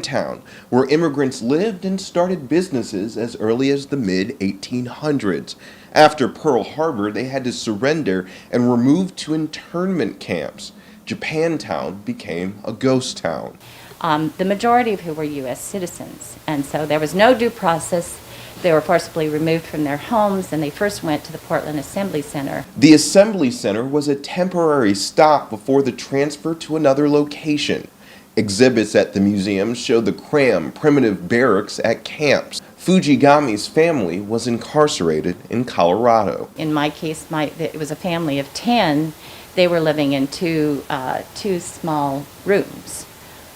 Town, where immigrants lived and started businesses as early as the mid-1800s. After Pearl Harbor, they had to surrender and were moved to internment camps. Japantown became a ghost town. The majority of who were U.S. citizens, and so there was no due process. They were forcibly removed from their homes, and they first went to the Portland Assembly Center. The Assembly Center was a temporary stop before the transfer to another location. Exhibits at the museum show the cramped, primitive barracks at camps. Fujigami's family was incarcerated in Colorado. In my case, it was a family of 10. They were living in two small rooms.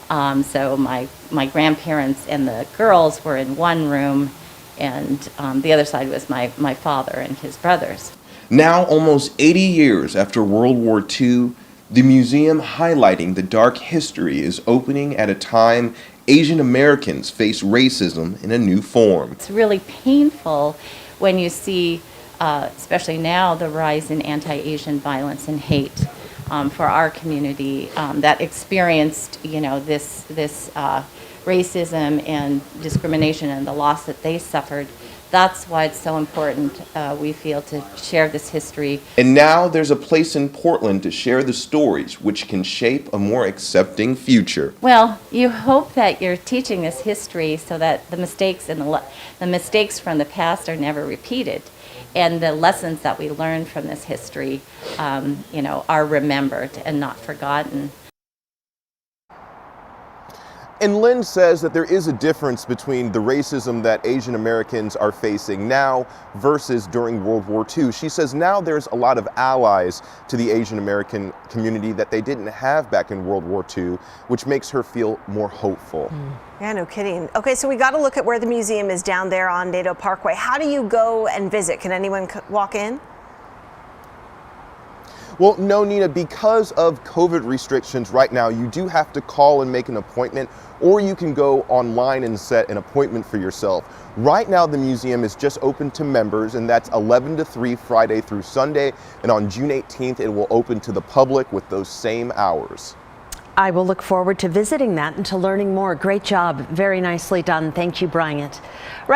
So my grandparents and the girls were in one room, and the other side was my father and his brothers. Now, almost 80 years after World War II, the museum highlighting the dark history is opening at a time Asian Americans face racism in a new form. It's really painful when you see, especially now, the rise in anti-Asian violence and hate for our community that experienced, this racism and discrimination and the loss that they suffered. That's why it's so important, we feel, to share this history. And now there's a place in Portland to share the stories which can shape a more accepting future. Well, you hope that you're teaching this history so that the mistakes and the mistakes from the past are never repeated, and the lessons that we learn from this history, are remembered and not forgotten. And Lynn says that there is a difference between the racism that Asian Americans are facing now versus during World War II. She says now there's a lot of allies to the Asian American community that they didn't have back in World War II, which makes her feel more hopeful. Yeah, no kidding. Okay, so we got to look at where the museum is down there on Nadeau Parkway. How do you go and visit? Can anyone walk in? Well, no, Nina, because of COVID restrictions right now, you do have to call and make an appointment, or you can go online and set an appointment for yourself. Right now, the museum is just open to members, and that's 11 to 3 Friday through Sunday, and on June 18th, it will open to the public with those same hours. I will look forward to visiting that and to learning more. Great job. Very nicely done. Thank you, Bryant. Right.